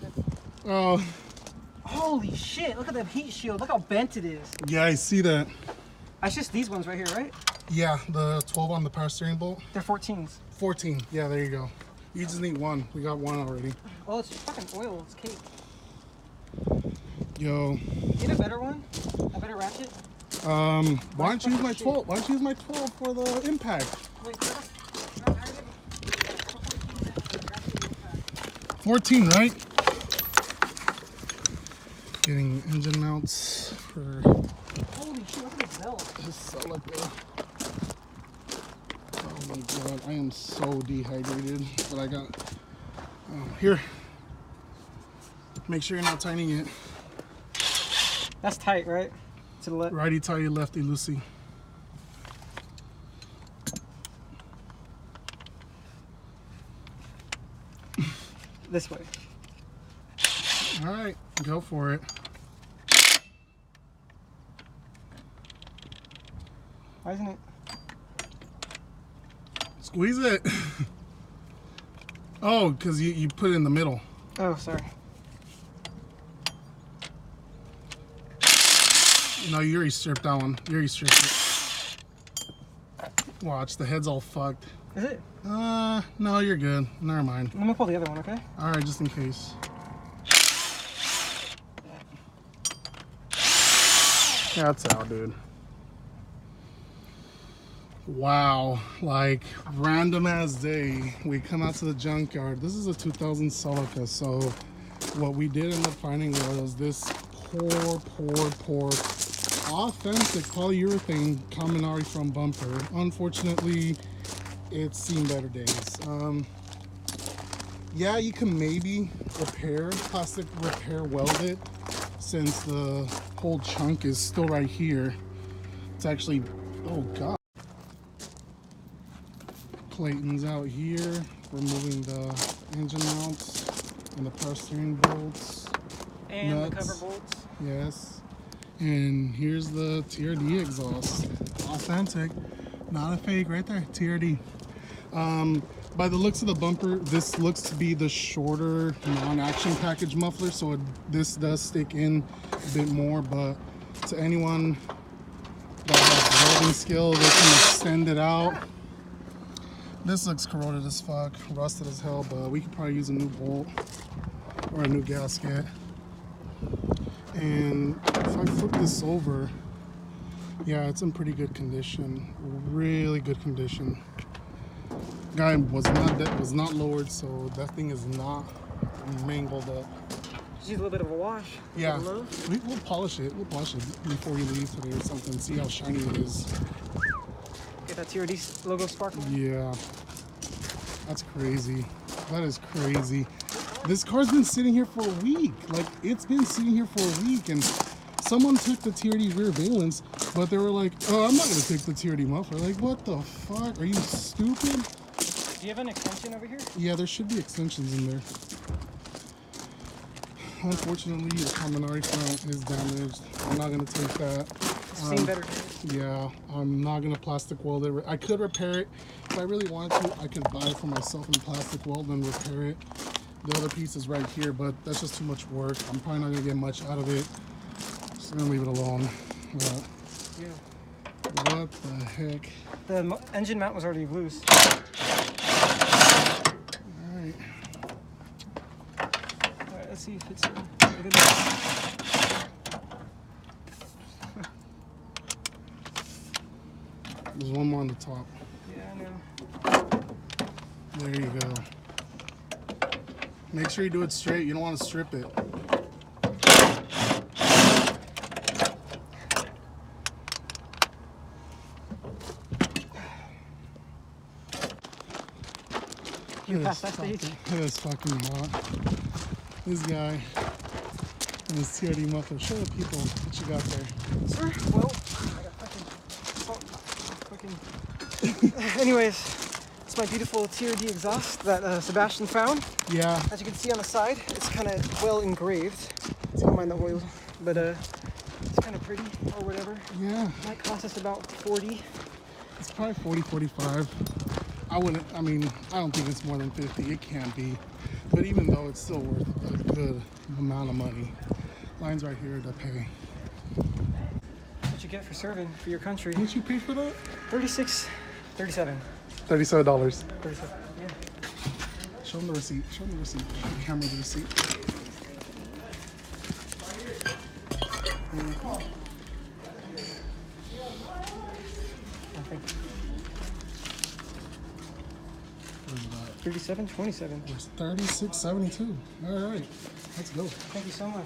you said? Oh. Holy shit, look at the heat shield. Look how bent it is. Yeah, I see that. That's just these ones right here, right? Yeah, the 12 on the power steering bolt. They're 14s. 14. Yeah, there you go. You just need one. We got one already. Oh, it's fucking oil. It's cake. Yo. Need a better one? A better ratchet? Why don't you use my 12? Why don't you use my 12 for the impact? Wait, 14, right? Getting engine mounts for holy shit, look at the belt. this Celica. Oh my god, I am so dehydrated. But I got here. Make sure you're not tightening it. That's tight, right? To the left. Righty tighty, lefty loosey. This way. All right, go for it. Why isn't it? Squeeze it. Oh, because you put it in the middle. Oh, sorry. No, you already stripped that one. You already stripped it. Watch, the head's all fucked. Is it? No, you're good. Never mind. Let me pull the other one, okay? All right, just in case. Yeah, that's out, dude. Wow, like random ass day. We come out to the junkyard. This is a 2000 Celica, so what we did end up finding was this poor authentic polyurethane Kaminari from bumper. Unfortunately, it's seen better days. Yeah, you can maybe plastic repair weld it, since the whole chunk is still right here. It's actually, oh god. Clayton's out here, removing the engine mounts and the power steering bolts. And nuts. the cover bolts. Yes. And here's the TRD exhaust. Authentic, not a fake, right there, TRD. By the looks of the bumper, this looks to be the shorter non-action package muffler, so this does stick in a bit more, but to anyone that has welding skill, they can extend it out. This looks corroded as fuck, rusted as hell, but we could probably use a new bolt or a new gasket. And if I flip this over, yeah, it's in pretty good condition, really good condition. Guy was not lowered, so that thing is not mangled up. Just need a little bit of a wash. Yeah, we'll polish it. We'll polish it before we leave today or something. See how shiny it is. Get that TRD logo sparkling. Yeah, that's crazy. That is crazy. This car's been sitting here for a week. Like, it's been sitting here for a week, and someone took the TRD rear valence, but they were like, "Oh, I'm not gonna take the TRD muffler." Like, what the fuck? Are you stupid? Do you have an extension over here? Yeah, there should be extensions in there. Unfortunately, the Kaminari front is damaged. I'm not gonna take that. Seen better days. Yeah, I'm not gonna plastic weld it. I could repair it if I really wanted to. I could buy it for myself and plastic weld and repair it. The other piece is right here, but that's just too much work. I'm probably not gonna get much out of it. Just gonna leave it alone. But Yeah. what the heck? The engine mount was already loose. Alright. Alright, let's see if it's good. There's one more on the top. Yeah, I know. There you go. Make sure you do it straight. You don't want to strip it. You passed that stage? It is fucking hot. This guy and his TRD muffler. Show the people what you got there. Sir, well, I got fucking anyways, it's my beautiful TRD exhaust that Sebastian found. Yeah. As you can see on the side, it's kind of well engraved. Don't mind the oil, but it's kind of pretty or whatever. Yeah. Might cost us about 40. It's probably 40, 45. I don't think it's more than 50. It can't be. But even though it's still worth a good amount of money, line's right here to pay. What you get for serving for your country? What you pay for that? 36, 37. $37. 37, yeah. Show them the receipt. Show them the receipt. Show the camera the receipt. I think Where's that? 37, 27. It's $36.72. All right, let's go. Thank you so much.